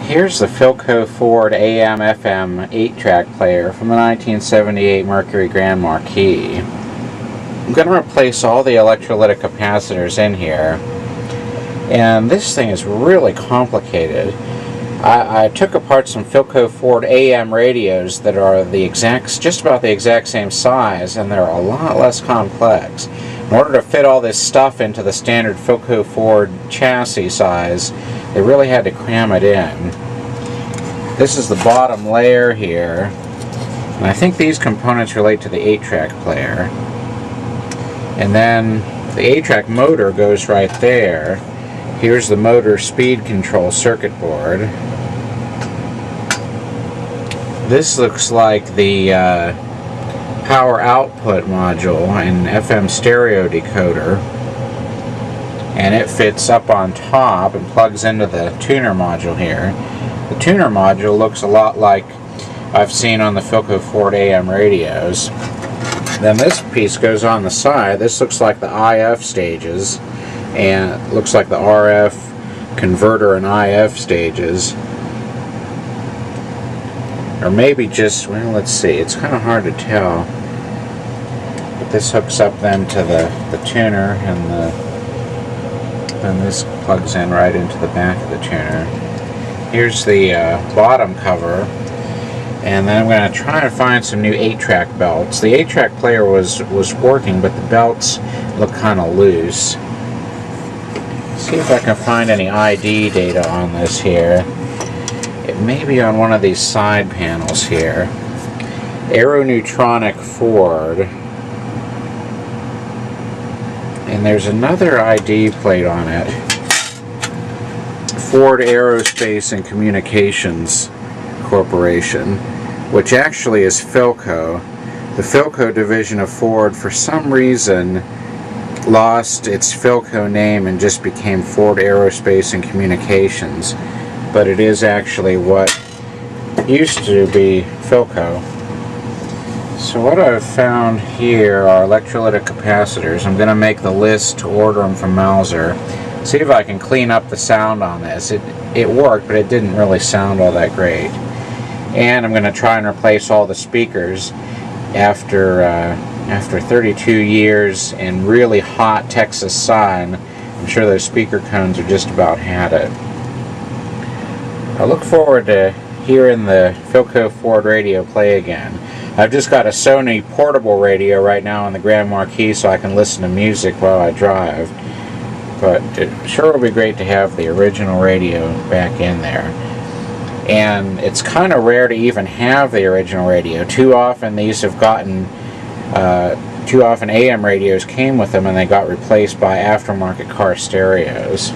Here's the Philco-Ford AM FM 8-track player from the 1978 Mercury Grand Marquis. I'm going to replace all the electrolytic capacitors in here, and this thing is really complicated. I took apart some Philco-Ford AM radios that are just about the exact same size, and they're a lot less complex. In order to fit all this stuff into the standard Philco-Ford chassis size, they really had to cram it in. This is the bottom layer here, and I think these components relate to the 8-track player. And then the 8-track motor goes right there. Here's the motor speed control circuit board. This looks like the power output module and FM stereo decoder, and it fits up on top and plugs into the tuner module here. The tuner module looks a lot like I've seen on the Philco-Ford AM radios. Then this piece goes on the side. This looks like the IF stages, and it looks like the RF converter and IF stages. Or maybe just, well, let's see, it's kind of hard to tell. But this hooks up then to the tuner, and then this plugs in right into the back of the tuner. Here's the bottom cover, and then I'm going to try and find some new 8-track belts. The 8-track player was working, but the belts look kind of loose. See if I can find any ID data on this here. It may be on one of these side panels here. Aeroneutronic Ford. And there's another ID plate on it. Ford Aerospace and Communications Corporation, which actually is Philco. The Philco division of Ford, for some reason, lost its Philco name and just became Ford Aerospace and Communications. But it is actually what used to be Philco. So what I've found here are electrolytic capacitors. I'm going to make the list to order them from Mauser. See if I can clean up the sound on this. It worked, but it didn't really sound all that great. And I'm going to try and replace all the speakers after 32 years in really hot Texas sun. I'm sure those speaker cones are just about had it. I look forward to hearing the Philco-Ford radio play again. I've just got a Sony portable radio right now on the Grand Marquis, so I can listen to music while I drive. But it sure will be great to have the original radio back in there. And it's kind of rare to even have the original radio. Too often AM radios came with them and they got replaced by aftermarket car stereos.